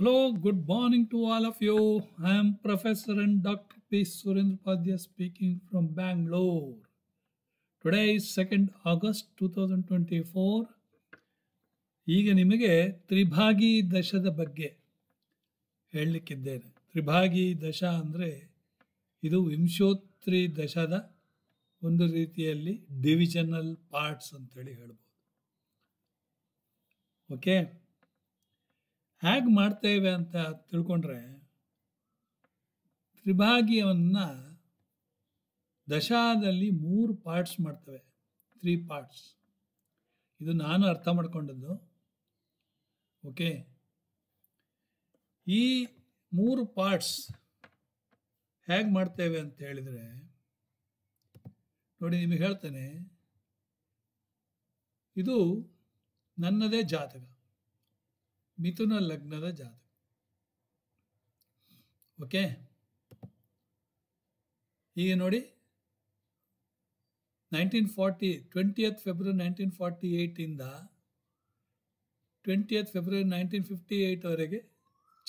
Hello, good morning to all of you. I am Professor and Dr. P. Surendra Padya speaking from Bangalore. Today is 2nd August 2024. ಈಗ ನಿಮಗೆ ತ್ರಿಭಾಗಿ ದಶದ ಬಗ್ಗೆ ಹೇಳಲಿಕ್ಕಿದ್ದೇನೆ. ತ್ರಿಭಾಗಿ ದಶ ಅಂದರೆ ಇದು ವಿಂಶೋತ್ರಿ ದಶದ ಒಂದು ರೀತಿಯಲ್ಲಿ ಡಿವಿಷನಲ್ ಪಾರ್ಟ್ಸ್ ಅಂತೇಳಿ ಹೇಳ್ಬೋದು. ಓಕೆ, ಹೇಗೆ ಮಾಡ್ತೇವೆ ಅಂತ ತಿಳ್ಕೊಂಡ್ರೆ, ತ್ರಿಭಾಗಿಯನ್ನು ದಶಾದಲ್ಲಿ 3 ಪಾರ್ಟ್ಸ್ ಮಾಡ್ತೇವೆ. 3 ಪಾರ್ಟ್ಸ್. ಇದು ನಾನು ಅರ್ಥ ಮಾಡ್ಕೊಂಡದ್ದು. ಓಕೆ, ಈ 3 ಪಾರ್ಟ್ಸ್ ಹೇಗೆ ಮಾಡ್ತೇವೆ ಅಂತ ಹೇಳಿದರೆ ನೋಡಿ, ನಿಮಗೆ ಹೇಳ್ತೇನೆ. ಇದು ನನ್ನದೇ ಜಾತಕ, ಮಿಥುನ ಲಗ್ನದ ಜಾತಕ. ಓಕೆ, ಈಗ ನೋಡಿ, 20th ಫೆಬ್ರವರಿ 1948 ಇಂದ 20th ಫೆಬ್ರವರಿ 1958 ವರೆಗೆ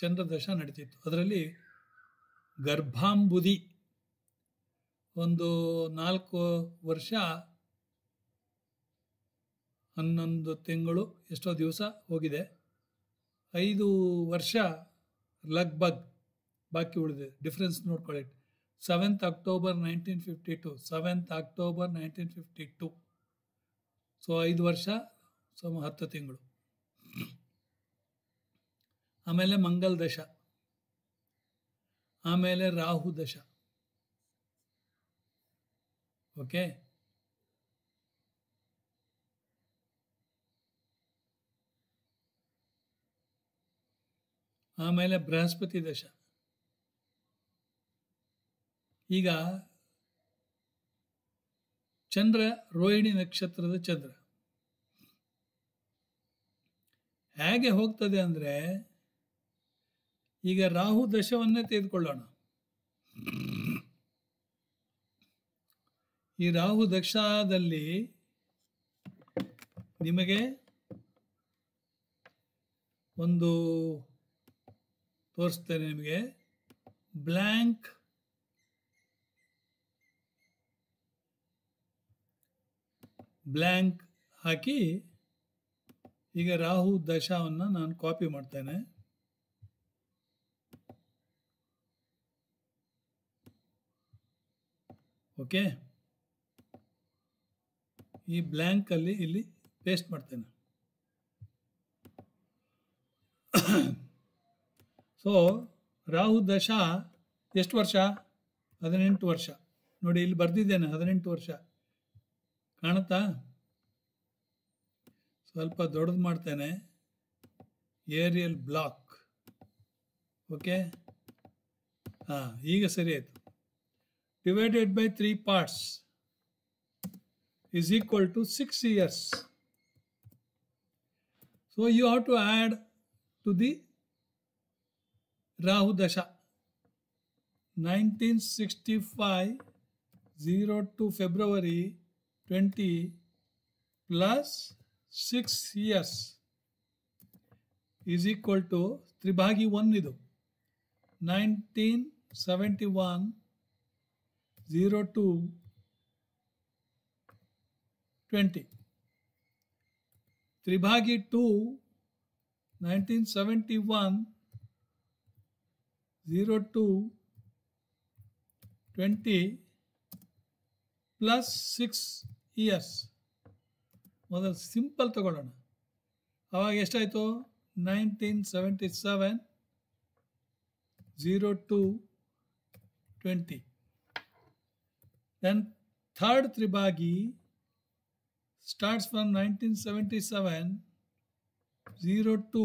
ಚಂದ್ರದಶ ನಡೀತಿತ್ತು. ಅದರಲ್ಲಿ ಗರ್ಭಾಂಬುದಿ ಒಂದು 4 ವರ್ಷ 11 ತಿಂಗಳು ಎಷ್ಟೋ ದಿವಸ ಹೋಗಿದೆ. 5 ವರ್ಷ ಲಗ್ಭಗ್ ಬಾಕಿ ಉಳಿದಿದೆ. ಡಿಫ್ರೆನ್ಸ್ ನೋಡ್ಕೊಳ್ಳಿ. 7th October 1952, 7th October 1952. So 5 ವರ್ಷ 10 ತಿಂಗಳು. ಆಮೇಲೆ ಮಂಗಲ್ ದಶ, ಆಮೇಲೆ ರಾಹು ದಶ. ಓಕೆ, ಆಮೇಲೆ ಬೃಹಸ್ಪತಿ ದಶ. ಈಗ ಚಂದ್ರ ರೋಹಿಣಿ ನಕ್ಷತ್ರದ ಚಂದ್ರ ಹೇಗೆ ಹೋಗ್ತದೆ ಅಂದರೆ, ಈಗ ರಾಹು ದಶವನ್ನೇ ತೆಗೆದುಕೊಳ್ಳೋಣ. ಈ ರಾಹು ದಶದಲ್ಲಿ ನಿಮಗೆ ಒಂದು ತೋರಿಸ್ತೇನೆ. ನಿಮಗೆ ಬ್ಲ್ಯಾಂಕ್ ಹಾಕಿ ಈಗ ರಾಹು ದಶವನ್ನು ನಾನು ಕಾಪಿ ಮಾಡ್ತೇನೆ. ಓಕೆ, ಈ ಬ್ಲ್ಯಾಂಕಲ್ಲಿ ಇಲ್ಲಿ ಪೇಸ್ಟ್ ಮಾಡ್ತೇನೆ. ಸೊ ರಾಹು ದಶ ಎಷ್ಟು ವರ್ಷ? 18 ವರ್ಷ. ನೋಡಿ, ಇಲ್ಲಿ ಬರೆದಿದ್ದೇನೆ 18 ವರ್ಷ. ಕಾಣುತ್ತಾ? ಸ್ವಲ್ಪ ದೊಡ್ಡದು ಮಾಡ್ತೇನೆ. Aerial block. ಓಕೆ, ಈಗ ಸರಿ ಆಯಿತು. Divided by 3 parts is equal to 6 years. So you have to add to the Rahu Dasha 1965 02 February 20 plus 6 years is equal to Tribhagi 1 idu 1971 02 20. Tribhagi 2 1971 02 20 plus 6 years. ಮೊದಲು ಸಿಂಪಲ್ ತಗೊಳ್ಳೋಣ. ಆವಾಗ ಎಷ್ಟಾಯಿತು? 1977 02 20. Then third Tribhagi starts from 1977 02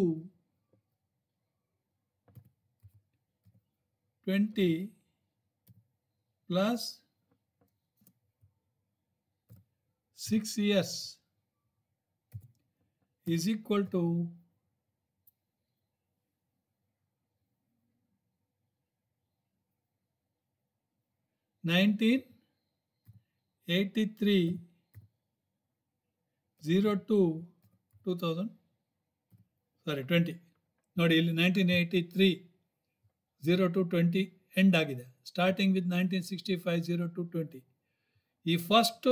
20 plus 6 years is equal to 1983 02 2000 20. ನೋಡಿ ಇಲ್ಲಿ 1983 0 to 20 end ಆಗಿದೆ. Starting with 1965 0 to 20. ಈ first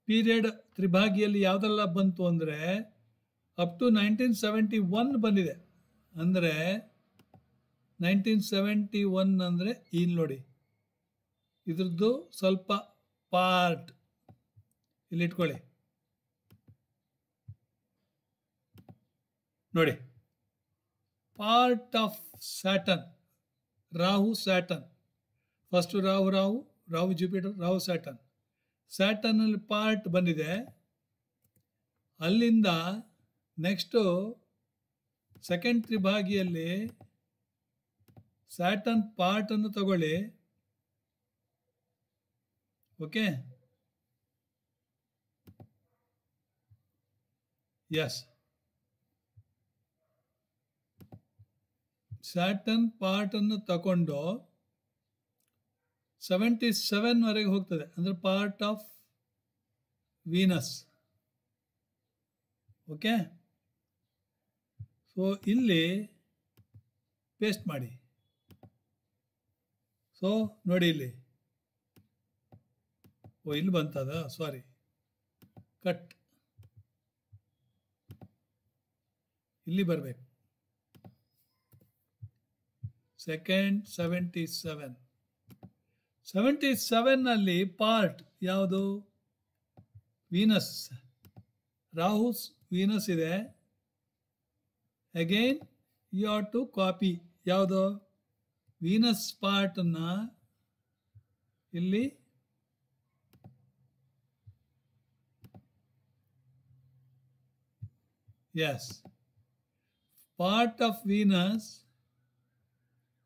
period ತ್ರಿಭಾಗಿಯಲ್ಲಿ ಯಾವುದೆಲ್ಲ ಬಂತು ಅಂದರೆ ಅಪ್ ಟು 1971 ಬಂದಿದೆ. ಅಂದರೆ 1971 ಅಂದರೆ ಇಲ್ಲಿ ನೋಡಿ, ಇದ್ರದ್ದು ಸ್ವಲ್ಪ ಪಾರ್ಟ್ ಇಲ್ಲಿ ಇಟ್ಕೊಳ್ಳಿ ನೋಡಿ. Part of Saturn, Rahu Saturn, first Rahu Jupiter, Rahu Saturn. ಸ್ಯಾಟರ್ನಲ್ಲಿ ಪಾರ್ಟ್ ಬಂದಿದೆ. ಅಲ್ಲಿಂದ ನೆಕ್ಸ್ಟು ಸೆಕೆಂಡ್ ತ್ರಿಭಾಗಿಯಲ್ಲಿ ಸ್ಯಾಟರ್ನ್ ಪಾರ್ಟನ್ನು ತಗೊಳ್ಳಿ. ಓಕೆ, ಎಸ್, ಸ್ಯಾಟರ್ನ್ ಪಾರ್ಟನ್ನು ತಗೊಂಡು 77ವರೆಗೆ ಹೋಗ್ತದೆ. ಅಂದರೆ part of Venus. Okay, so ಇಲ್ಲಿ ಪೇಸ್ಟ್ ಮಾಡಿ. ಸೊ ನೋಡಿ ಇಲ್ಲಿ, ಇಲ್ಲಿ ಬಂತದ, ಸಾರಿ, ಕಟ್, ಇಲ್ಲಿ ಬರಬೇಕು. ಸೆಕೆಂಡ್ 77ನಲ್ಲಿ ಪಾರ್ಟ್ ಯಾವುದು? ವೀನಸ್, ರಾಹು ವೀನಸ್ ಇದೆ. Again you have to copy ಯಾವುದು? ವೀನಸ್ ಪಾರ್ಟನ್ನು ಇಲ್ಲಿ yes, part of Venus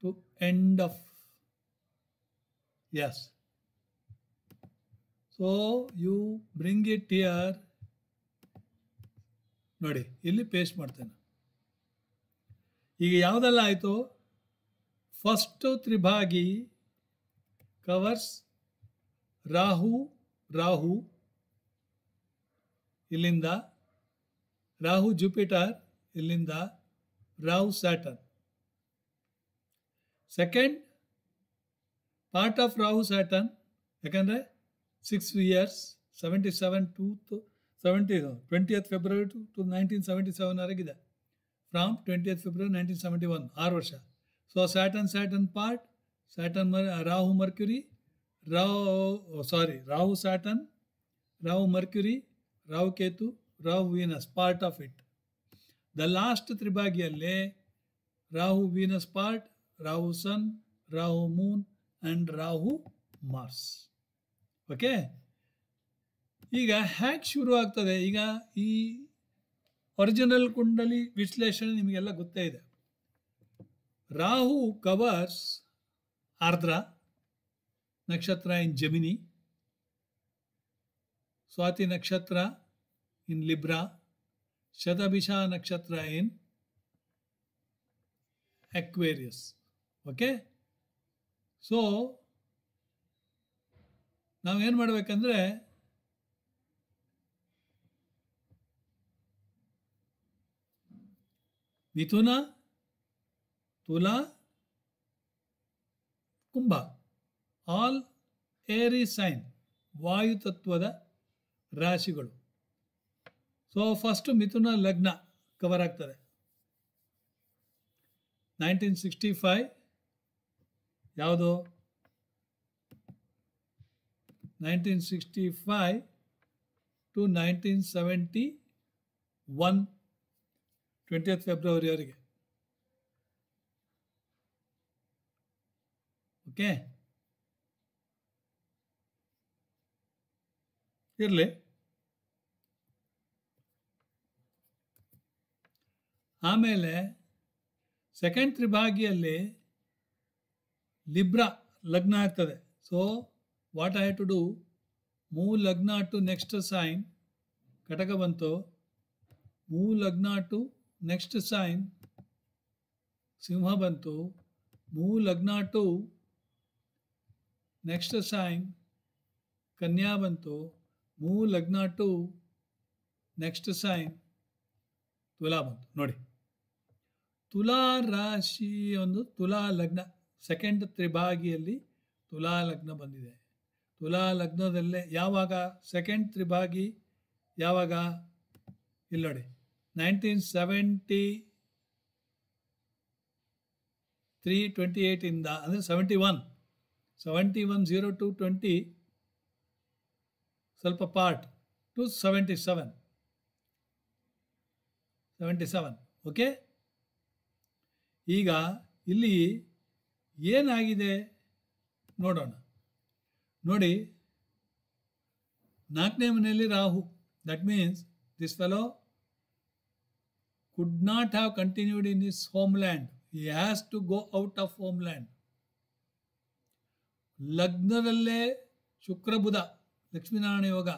to end of, yes, so you bring it here. ನೋಡಿ ಇಲ್ಲಿ ಪೇಸ್ಟ್ ಮಾಡ್ತೇನೆ. ಈಗ ಯಾವುದೆಲ್ಲ ಆಯಿತು? ಫಸ್ಟ್ ತ್ರಿಭಾಗಿ ಕವರ್ಸ್ ರಾಹು ಇಲ್ಲಿಂದ, ರಾಹು ಜುಪಿಟರ್ ಇಲ್ಲಿಂದ, Rahu Saturn. Second part of Rahu Saturn, ಯಾಕಂದರೆ 6 years 77 to 20th February to 1977 ವರೆಗಿದೆ. ಫ್ರಾಮ್ 20th February 1971, 6 ವರ್ಷ. So Saturn part, Rahu Mercury, Rahu Saturn, Rahu Mercury, Rahu Ketu, Rahu Venus, part of it. The last ತ್ರಿಭಾಗಿಯಲ್ಲಿ Rahu Venus part, Rahu sun, Rahu moon and Rahu Mars. Okay, ಈಗ ಹ್ಯಾಕ್ ಶುರು ಆಗ್ತದೆ? ಈಗ ಈ ಒರಿಜಿನಲ್ ಕುಂಡಲಿ ವಿಶ್ಲೇಷಣೆ ನಿಮಗೆಲ್ಲ ಗೊತ್ತೇ ಇದೆ. ರಾಹು ಕವರ್ಸ್ ಆರ್ದ್ರ ನಕ್ಷತ್ರ ಇನ್ ಜಮಿನಿ, ಸ್ವಾತಿ ನಕ್ಷತ್ರ ಇನ್ ಲಿಬ್ರಾ, ಶತಭಿಷ ನಕ್ಷತ್ರ ಇನ್ ಅಕ್ವೇರಿಯಸ್. ಓಕೆ, ಸೊ ನಾವೇನು ಮಾಡಬೇಕಂದ್ರೆ ಮಿಥುನ, ತುಲಾ, ಕುಂಭ, ಆಲ್ ಏರಿ ಸೈನ್, ವಾಯುತತ್ವದ ರಾಶಿಗಳು. ಸೊ ಫಸ್ಟ್ ಮಿಥುನ ಲಗ್ನ ಕವರ್ ಆಗ್ತದೆ. 1965 ಯಾವುದು? 1965 to 1971, 20th February ವರೆಗೆ. ಓಕೆ, ಇರಲಿ. ಆಮೇಲೆ ಸೆಕೆಂಡ್ ತ್ರಿಭಾಗಿಯಲ್ಲಿ ಲಿಬ್ರಾ ಲಗ್ನ ಆಗ್ತದೆ. So what I have to do? Move lagna to next sign, ಕಟಕ ಬಂತು. Move lagna to next sign, ಸಿಂಹ ಬಂತು. Move lagna to next sign, ಕನ್ಯಾ ಬಂತು. Move lagna to next sign, ತುಲಾ ಬಂತು. ನೋಡಿ ತುಲಾ ರಾಶಿ ಒಂದು ತುಲಾ ಲಗ್ನ ಸೆಕೆಂಡ್ ತ್ರಿಭಾಗಿಯಲ್ಲಿ ತುಲಾ ಲಗ್ನ ಬಂದಿದೆ. ತುಲಾ ಲಗ್ನದಲ್ಲೇ ಯಾವಾಗ ಸೆಕೆಂಡ್ ತ್ರಿಭಾಗಿ ಯಾವಾಗ ಇಲ್ಲಿ ನೋಡಿ 1973-28 ಇಂದ ಅಂದರೆ 71-02-20 ಸ್ವಲ್ಪ ಪಾರ್ಟ್ ಟು 77 ಓಕೆ. ಈಗ ಇಲ್ಲಿ ಏನಾಗಿದೆ ನೋಡೋಣ. ನೋಡಿ, 4ನೇ ಮನೆಯಲ್ಲಿ Rahu. That means this fellow could not have continued in his homeland. He has to go out of homeland. ಲಗ್ನದಲ್ಲೇ ಶುಕ್ರ ಬುಧ ಲಕ್ಷ್ಮೀನಾರಾಯಣ ಯೋಗ,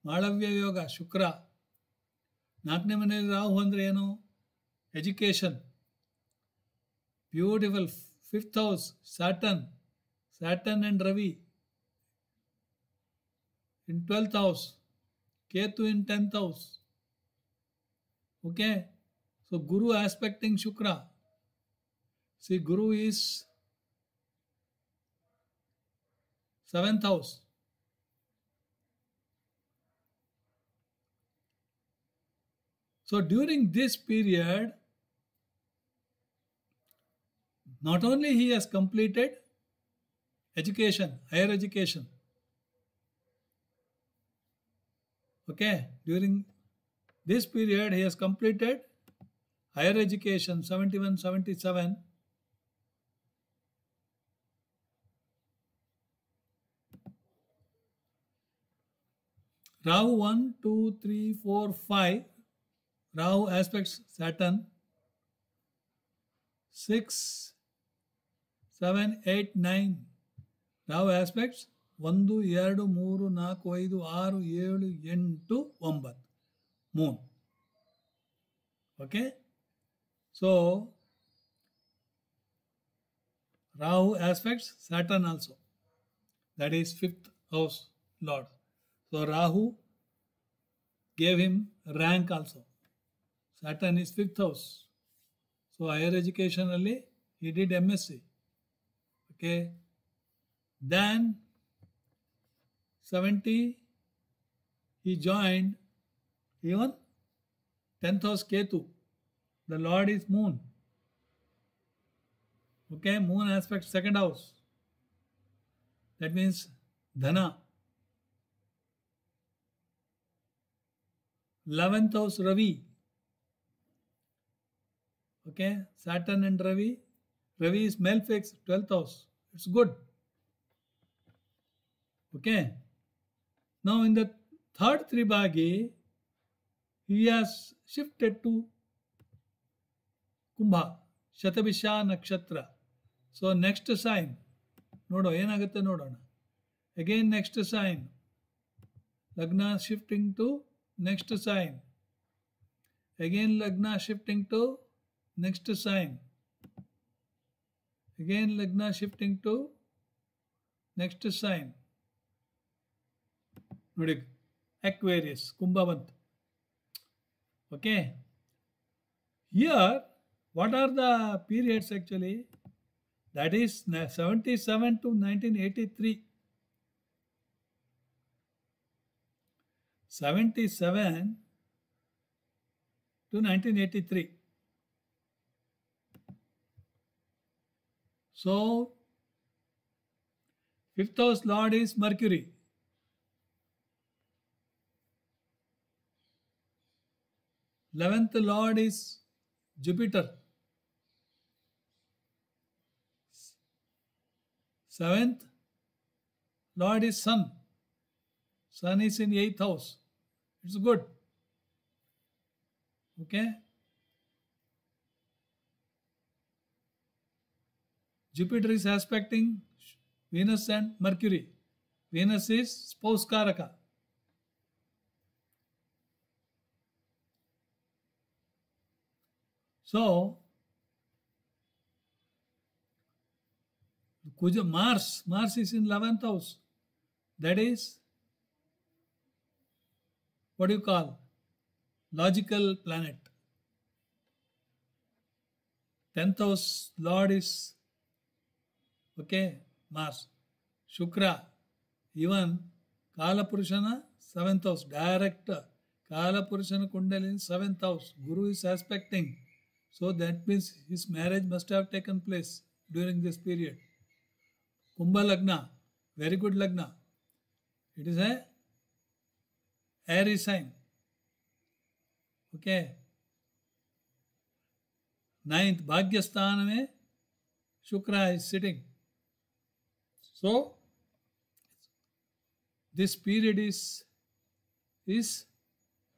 ಮಾಳವ್ಯ ಯೋಗ, ಶುಕ್ರ. 4ನೇ ಮನೆಯಲ್ಲಿ ರಾಹು ಅಂದರೆ ಏನು? Education. Beautiful. 5th house Saturn and Ravi in 12th house, Ketu in 10th house. Okay, so Guru aspecting Shukra. See, Guru is 7th house. So during this period, not only he has completed education, higher education. Okay, during this period he has completed higher education 71-77. Rahu 1, 2, 3, 4, 5. Rahu aspects Saturn. 6, 7, 8, 9. Rahu aspects 1, 2, 3, 4, 5, 6, 7, 8, 9. Moon. Okay. So Rahu aspects Saturn also. That is 5th house Lord. So Rahu gave him rank also. Saturn is 5th house. So higher education only he did MSc. Okay. Then 70 he joined even 10th house Ketu. The Lord is Moon. Okay, Moon aspects 2nd house. That means Dhana. 11th house Ravi. Okay, Saturn and Ravi. Ravi is malefic, 12th house. It's good. Okay. Now in the third Tribhagi, he has shifted to Kumbha, Shatabhisha Nakshatra. So next sign, nodo ಏನಾಗುತ್ತೆ ನೋಡೋಣ. Again next sign, Lagna shifting to next sign. Again Lagna shifting to next sign. Again Lagna shifting to next sign. ನೋಡಿ, Aquarius, Kumbhavant. Okay. Here, what are the periods actually? That is 77 to 1983. 77 to 1983. So, 5th house Lord is Mercury. 11th Lord is Jupiter. 7th Lord is Sun. Sun is in 8th house. It's good. Okay. Jupiter is aspecting Venus and Mercury. Venus is spouse Karaka. So, Kuja Mars is in 11th house. That is, what do you call? Logical planet. 10th house Lord is Mars. Shukra, even Kalapurushana 7th house, direct Kalapurushana Kundalini 7th house. Guru is aspecting. So that means his marriage must have taken place during this period. Kumbha Lagna, very good Lagna. It is a airy sign. Ninth, Bhagyasthana mein Shukra is sitting. So, this period is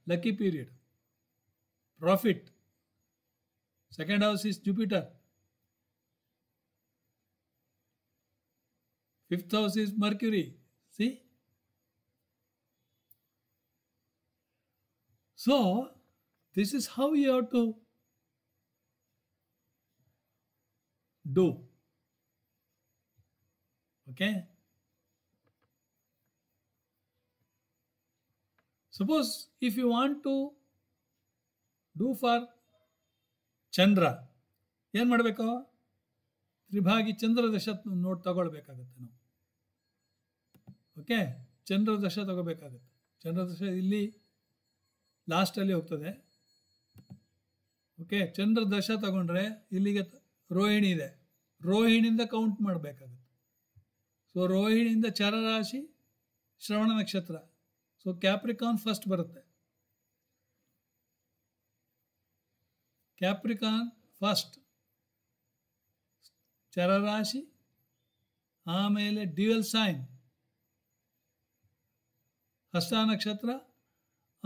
lucky period. Profit. Second house is Jupiter. Fifth house is Mercury. See? So, this is how you have to do. Okay? Suppose if you want to do for Chandra, ಏನು ಮಾಡಬೇಕು? ತ್ರಿಭಾಗಿ ಚಂದ್ರ ದಶ note ತಗೊಳ್ಬೇಕಾಗತ್ತೆ ನಾವು. Okay, ಚಂದ್ರ ದಶ ತಗೋಬೇಕಾಗತ್ತೆ. ಚಂದ್ರ ದಶ ಇಲ್ಲಿ ಲಾಸ್ಟಲ್ಲಿ ಹೋಗ್ತದೆ. Okay, ಚಂದ್ರ ದಶ ತಗೊಂಡ್ರೆ ಇಲ್ಲಿಗೆ ರೋಹಿಣಿ ಇದೆ, ರೋಹಿಣಿಯಿಂದ ಕೌಂಟ್ ಮಾಡಬೇಕಾಗುತ್ತೆ. ಸೊ ರೋಹಿಣಿಯಿಂದ ಚರರಾಶಿ ಶ್ರವಣ ನಕ್ಷತ್ರ. ಸೊ ಕ್ಯಾಪ್ರಿಕಾನ್ ಫಸ್ಟ್ ಬರುತ್ತೆ. ಕ್ಯಾಪ್ರಿಕಾನ್ ಫಸ್ಟ್, ಚರರಾಶಿ, ಆಮೇಲೆ ಡ್ಯುಯಲ್ ಸೈನ್ ಹಸ್ತ ನಕ್ಷತ್ರ,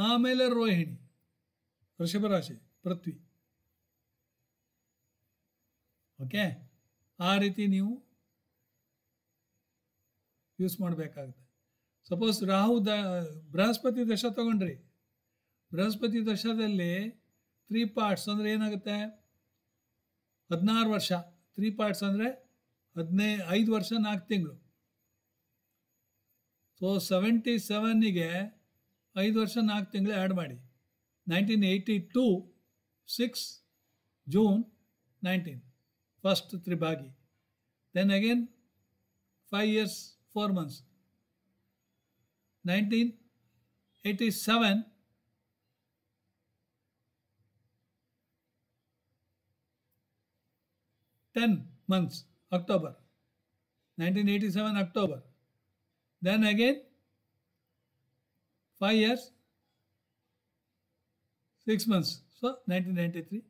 ಆಮೇಲೆ ರೋಹಿಣಿ ವೃಷಭ ರಾಶಿ ಪೃಥ್ವಿ. ಓಕೆ, ಆ ರೀತಿ ನೀವು ಯೂಸ್ ಮಾಡಬೇಕಾಗುತ್ತೆ. ಸಪೋಸ್ ಬೃಹಸ್ಪತಿ ದಶ ತಗೊಂಡ್ರಿ, ಬೃಹಸ್ಪತಿ ದಶದಲ್ಲಿ 3 ಪಾರ್ಟ್ಸ್ ಅಂದರೆ ಏನಾಗುತ್ತೆ? 16 ವರ್ಷ. 3 ಪಾರ್ಟ್ಸ್ ಅಂದರೆ 5 ವರ್ಷ 4 ತಿಂಗಳು. ಸೊ 77ಗೆ 5 ವರ್ಷ 4 ತಿಂಗಳು ಆ್ಯಡ್ ಮಾಡಿ. 1982 6 June 19 ಫಸ್ಟ್ ತ್ರಿಭಾಗಿ. Then again 5 years 4 months. 1987 10 months October. 1987 October. Then again 5 years 6 months. So 1993.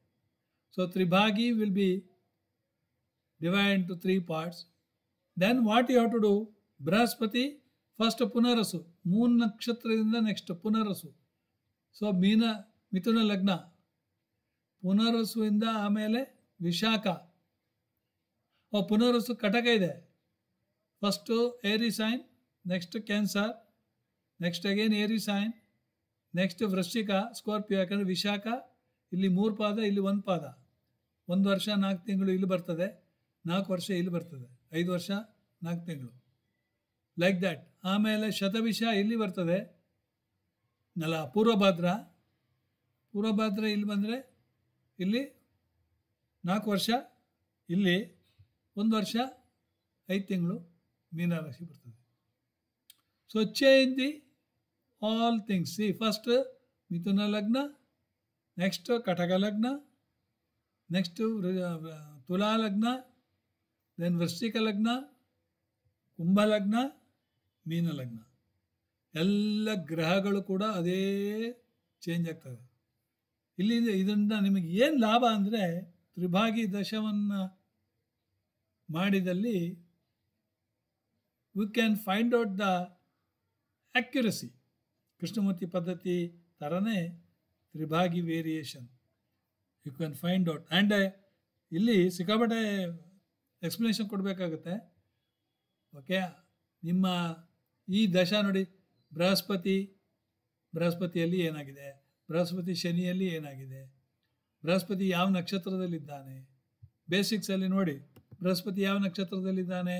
So Tribhagi will be divided into 3 parts. Then what you have to do? Brahaspati first Punarasu. Moon nakshatradinda next Punarasu. So Mithuna Lagna. Punarasu inda ಆಮೇಲೆ ವಿಶಾಖ. ಪುನರಸು ಕಟಕ ಇದೆ. First airy sign, next Cancer, next again airy sign, next ವೃಶ್ಚಿಕ, Scorpio. ಯಾಕಂದರೆ ವಿಶಾಖ ಇಲ್ಲಿ 3 ಪಾದ, ಇಲ್ಲಿ 1 ಪಾದ. 1 ವರ್ಷ 4 ತಿಂಗಳು ಇಲ್ಲಿ ಬರ್ತದೆ, 4 ವರ್ಷ ಇಲ್ಲಿ ಬರ್ತದೆ, 5 ವರ್ಷ 4 ತಿಂಗಳು, ಲೈಕ್ ದ್ಯಾಟ್. ಆಮೇಲೆ ಶತಭಿಷ ಇಲ್ಲಿ ಬರ್ತದೆ, ಪೂರ್ವಭಾದ್ರ ಇಲ್ಲಿ ಬಂದರೆ ಇಲ್ಲಿ 4 ವರ್ಷ, ಇಲ್ಲಿ 1 ವರ್ಷ 5 ತಿಂಗಳು ಮೀನರಾಶಿ ಬರ್ತದೆ. So change the all things. C first ಮಿಥುನ ಲಗ್ನ, ನೆಕ್ಸ್ಟ್ ಕಟಕ ಲಗ್ನ, ನೆಕ್ಸ್ಟ್ ತುಲಾ ಲಗ್ನ, ದೆನ್ ವೃಶ್ಚಿಕ ಲಗ್ನ, ಕುಂಭ ಲಗ್ನ, ಮೀನ ಲಗ್ನ. ಎಲ್ಲ ಗ್ರಹಗಳು ಕೂಡ ಅದೇ ಚೇಂಜ್ ಆಗ್ತದೆ. ಇಲ್ಲಿ ಇದರಿಂದ ನಿಮಗೆ ಏನು ಲಾಭ ಅಂದರೆ, ತ್ರಿಭಾಗಿ ದಶವನ್ನು ಮಾಡಿದಲ್ಲಿ we can find out the accuracy. Krishnamurti ಪದ್ಧತಿ ಥರನೇ ತ್ರಿಭಾಗಿ variation you can find out. And ಇಲ್ಲಿ ಸಿಕ್ಕಾಪಟ್ಟೆ ಎಕ್ಸ್ಪ್ಲನೇಷನ್ ಕೊಡಬೇಕಾಗುತ್ತೆ. ಓಕೆ, ನಿಮ್ಮ ಈ ದಶ ನೋಡಿ, ಬೃಹಸ್ಪತಿಯಲ್ಲಿ ಏನಾಗಿದೆ, ಬೃಹಸ್ಪತಿ ಶನಿಯಲ್ಲಿ ಏನಾಗಿದೆ, ಬೃಹಸ್ಪತಿ ಯಾವ ನಕ್ಷತ್ರದಲ್ಲಿದ್ದಾನೆ, ಬೇಸಿಕ್ಸಲ್ಲಿ ನೋಡಿ. ಬೃಹಸ್ಪತಿ ಯಾವ ನಕ್ಷತ್ರದಲ್ಲಿದ್ದಾನೆ?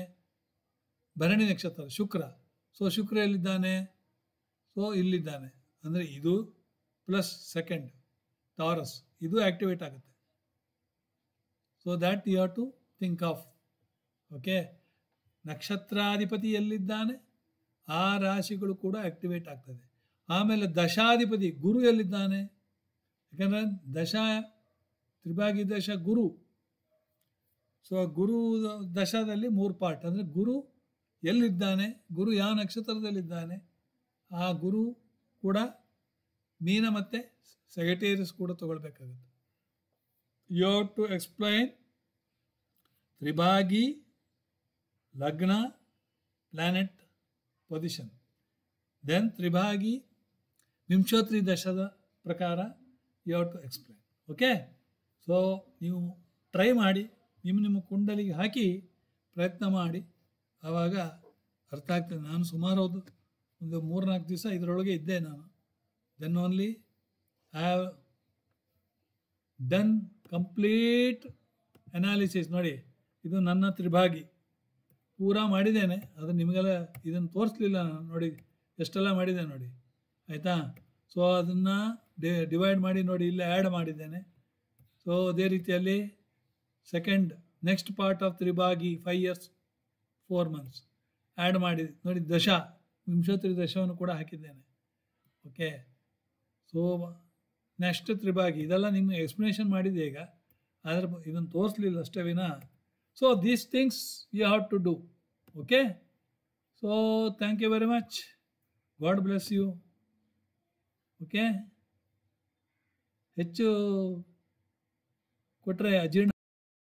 ಭರಣಿ ನಕ್ಷತ್ರ, ಶುಕ್ರ. ಸೊ ಶುಕ್ರ ಎಲ್ಲಿದ್ದಾನೆ? ಸೊ ಇಲ್ಲಿದ್ದಾನೆ. ಅಂದರೆ ಇದು ಪ್ಲಸ್ ಸೆಕೆಂಡ್ ಟಾರಸ್, ಇದು ಆ್ಯಕ್ಟಿವೇಟ್ ಆಗುತ್ತೆ. So that you have to think of. Okay, ನಕ್ಷತ್ರಾಧಿಪತಿ ಎಲ್ಲಿದ್ದಾನೆ ಆ ರಾಶಿಗಳು ಕೂಡ ಆಕ್ಟಿವೇಟ್ ಆಗ್ತದೆ. ಆಮೇಲೆ ದಶಾಧಿಪತಿ ಗುರು ಎಲ್ಲಿದ್ದಾನೆ, ಯಾಕಂದರೆ ತ್ರಿಭಾಗಿ ದಶ ಗುರು. ಸೊ ಗುರು ದಶದಲ್ಲಿ 3 ಪಾರ್ಟ್, ಅಂದರೆ ಗುರು ಎಲ್ಲಿದ್ದಾನೆ, ಗುರು ಯಾವ ನಕ್ಷತ್ರದಲ್ಲಿದ್ದಾನೆ, ಆ ಗುರು ಕೂಡ ಮೀನ ಮತ್ತು ಸೆಗೆಟೇರಿಯಸ್ ಕೂಡ ತಗೊಳ್ಬೇಕಾಗುತ್ತೆ. You have to explain Tribhagi lagna planet position, then Tribhagi Vimshottari ದಶದ ಪ್ರಕಾರ you have to explain. Okay, so ನೀವು ಟ್ರೈ ಮಾಡಿ, ನಿಮ್ಮ ಕುಂಡಲಿಗೆ ಹಾಕಿ ಪ್ರಯತ್ನ ಮಾಡಿ, ಆವಾಗ ಅರ್ಥ ಆಗ್ತದೆ. ನಾನು ಸುಮಾರು ಒಂದು 3-4 ದಿವಸ ಇದರೊಳಗೆ ಇದ್ದೆ ನಾನು. Then only I have done complete analysis. ನೋಡಿ, ಇದು ನನ್ನ ತ್ರಿಭಾಗಿ ಪೂರಾ ಮಾಡಿದ್ದೇನೆ. ಅದು ನಿಮಗೆಲ್ಲ ಇದನ್ನು ತೋರಿಸ್ಲಿಲ್ಲ ನಾನು. ನೋಡಿ ಎಷ್ಟೆಲ್ಲ ಮಾಡಿದೆ ನೋಡಿ, ಆಯಿತಾ. ಸೊ ಅದನ್ನು ಡಿವೈಡ್ ಮಾಡಿ ನೋಡಿ, ಇಲ್ಲೇ ಆ್ಯಡ್ ಮಾಡಿದ್ದೇನೆ. ಸೊ ಅದೇ ರೀತಿಯಲ್ಲಿ ನೆಕ್ಸ್ಟ್ ಪಾರ್ಟ್ ಆಫ್ ತ್ರಿಭಾಗಿ 5 years 4 months ಆ್ಯಡ್ ಮಾಡಿ ನೋಡಿ. ವಿಂಶೋತ್ರಿ ದಶವನ್ನು ಕೂಡ ಹಾಕಿದ್ದೇನೆ. ಓಕೆ, ಸೊ ನೆಕ್ಸ್ಟ್ ತ್ರಿಭಾಗಿ ಇದೆಲ್ಲ ನಿಮಗೆ ಎಕ್ಸ್ಪ್ಲನೇಷನ್ ಮಾಡಿದೆ ಈಗ, ಆದರೆ ಇದನ್ನು ತೋರಿಸ್ಲಿಲ್ಲ ಅಷ್ಟೇ ವಿನ. So these things you have to do. Okay, so thank you very much. God bless you. Okay, ಹೆಚ್ಚು ಕೊಟ್ಟರೆ ಅಜೀರ್ಣ